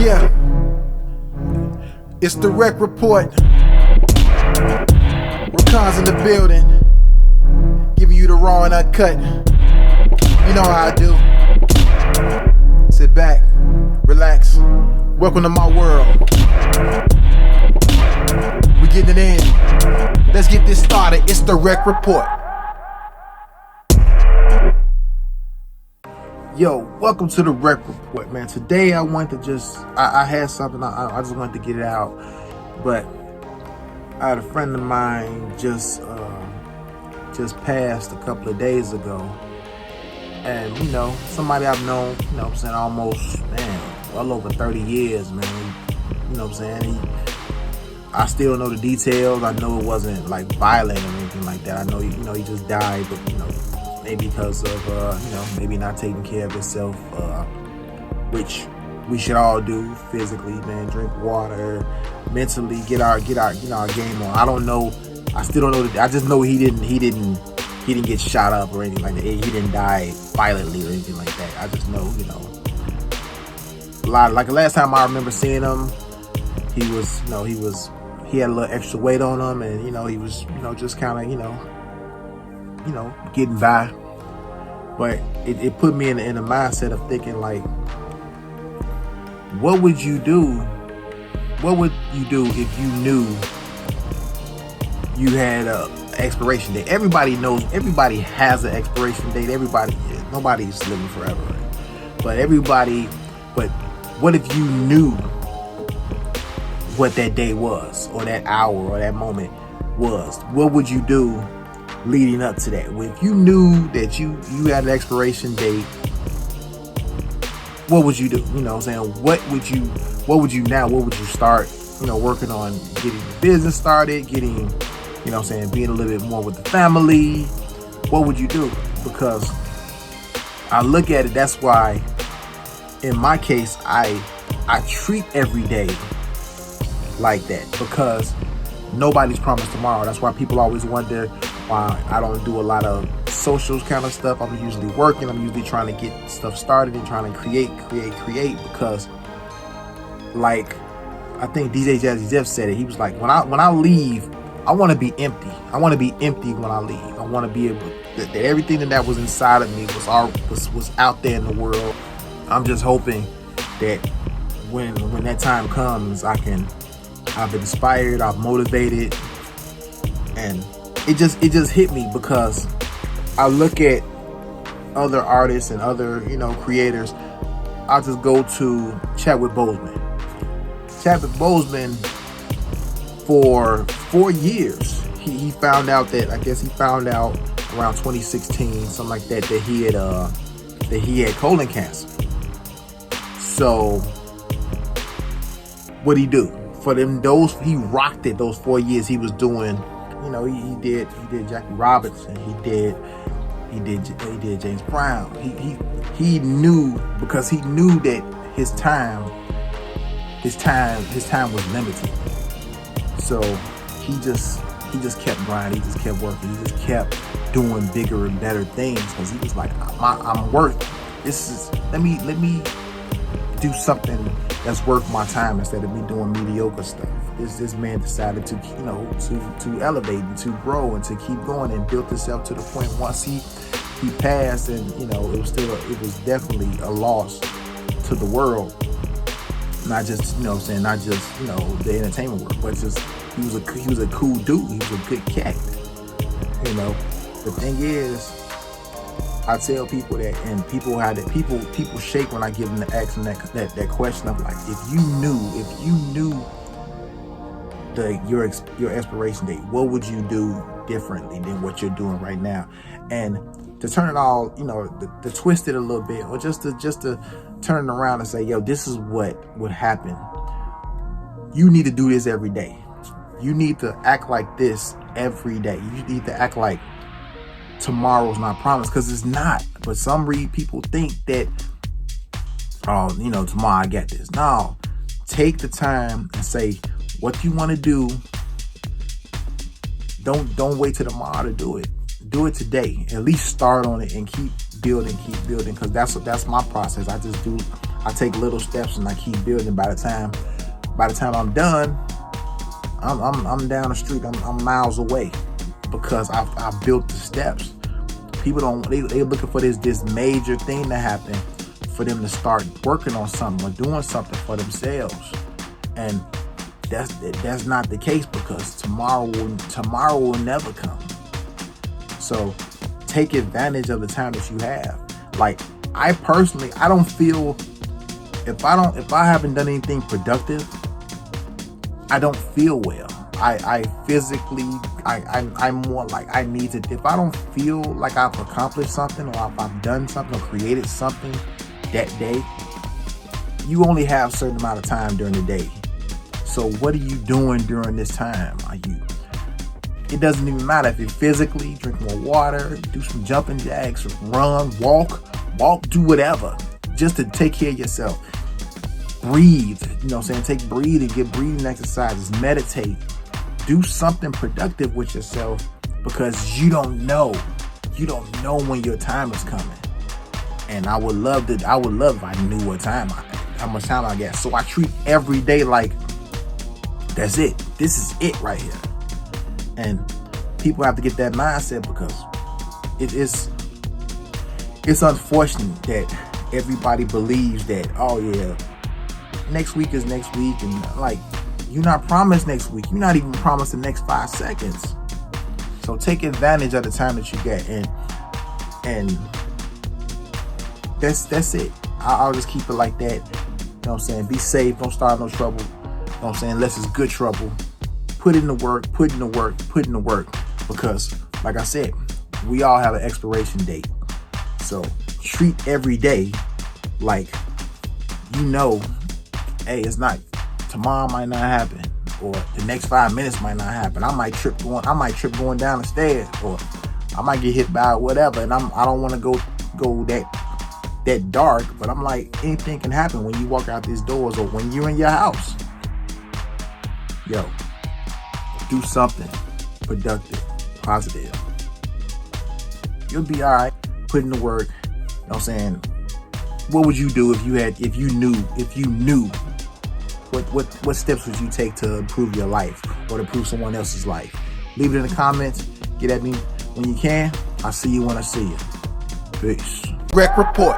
Yeah, it's the REKK report. Rekkhan's in the building, giving you the raw and uncut. You know how I do. Sit back, relax. Welcome to my world. We getting it in. Let's get this started. It's the REKK report. Yo, welcome to the REKK report, man. Today I wanted to I had something, I just wanted to get it out. But I had a friend of mine just passed a couple of days ago. And, you know, somebody I've known, you know what I'm saying, almost, man, well over 30 years, man. You know what I'm saying? I still know the details. I know it wasn't like violent or anything like that. I know, you know, he just died, but, you know, maybe because of, you know, maybe not taking care of himself, which we should all do physically, man. Drink water, mentally, get our game on. I don't know. I still don't know. I just know he didn't get shot up or anything like that. He didn't die violently or anything like that. I just know, you know, a lot. Like the last time I remember seeing him, he was, you know, he had a little extra weight on him, and you know, he was, you know, just kind of, you know, getting by. But it put me in a mindset of thinking, like, what would you do? What would you do if you knew you had a expiration date? Everybody knows, everybody has an expiration date. Nobody's living forever, right? But what if you knew what that day was, or that hour, or that moment was? What would you do leading up to that? If you knew that you had an expiration date, what would you do? You know what I'm saying? What would you start, you know, working on getting the business started, getting, you know what I'm saying, being a little bit more with the family? What would you do? Because I look at it, that's why in my case, I treat every day like that, because nobody's promised tomorrow. That's why people always wonder why I don't do a lot of social kind of stuff. I'm usually working. I'm usually trying to get stuff started and trying to create, because, like, I think DJ Jazzy Jeff said it. He was like, when I leave, I want to be empty. I want to be empty when I leave. I want to be able that everything that was inside of me was out there in the world. I'm just hoping that when that time comes, I've inspired, I've motivated, and it just hit me, because I look at other artists and other, you know, creators. I'll just go to Chadwick Boseman. Chadwick Boseman, for 4 years, he found out that, I guess he found out around 2016, something like that, that he had colon cancer. So what'd he do? For them, he rocked it those 4 years. He was doing, you know, he did Jackie Robinson, he did James Brown. He knew, because he knew that his time was limited. So he just kept grinding, he just kept working, he just kept doing bigger and better things, because he was like, I'm worth this. Let me do something that's worth my time instead of me doing mediocre stuff. This man decided to, you know, to elevate and to grow and to keep going, and built himself to the point once he passed, and, you know, it was definitely a loss to the world. Not just, you know what I'm saying, not just, you know, the entertainment world, but just he was a cool dude. He was a good cat. You know, the thing is, I tell people that, and people shake when I give them ask them that question of, like, if you knew your expiration date, what would you do differently than what you're doing right now? And to turn it all, you know, to twist it a little bit, or just to turn it around and say, yo, this is what would happen. You need to do this every day. You need to act like this every day. You need to act like tomorrow's not promised, because it's not. But some people think that, oh, you know, tomorrow I got this. No, take the time and say what you want to do. Don't wait till tomorrow to do it. Do it today. At least start on it and keep building, because that's my process. I take little steps and I keep building. By the time I'm done, I'm down the street. I'm miles away because I've built the steps. People they looking for this major thing to happen for them to start working on something or doing something for themselves, and that's not the case, because tomorrow will never come. So take advantage of the time that you have. Like, I personally, I don't feel, if I haven't done anything productive, I don't feel well. I physically, I'm more like, I need to, if I don't feel like I've accomplished something, or if I've done something or created something that day, you only have a certain amount of time during the day. So what are you doing during this time? It doesn't even matter if you're physically, drink more water, do some jumping jacks, run, walk, do whatever, just to take care of yourself. Breathe, you know what I'm saying? Get breathing exercises, meditate, do something productive with yourself, because you don't know when your time is coming. And I would love if I knew how much time I got. So I treat every day like, that's it. This is it right here. And people have to get that mindset, because it's unfortunate that everybody believes that, oh yeah, next week is next week, and like, you're not promised next week. You're not even promised the next 5 seconds. So take advantage of the time that you get, and that's it. I'll just keep it like that. You know what I'm saying? Be safe. Don't start no trouble. You know what I'm saying? Unless it's good trouble. Put in the work. Because, like I said, we all have an expiration date. So treat every day like, hey, it's not, tomorrow might not happen, or the next 5 minutes might not happen. I might trip going down the stairs, or I might get hit by whatever, and I don't want to go that dark, but I'm like, anything can happen when you walk out these doors, or when you're in your house. Yo, do something productive, positive. You'll be all right. Put in the work. You know what I'm saying? What would you do if you knew what steps would you take to improve your life, or to improve someone else's life? Leave it in the comments. Get at me when you can. I'll see you when I see you. Peace. REKK Report.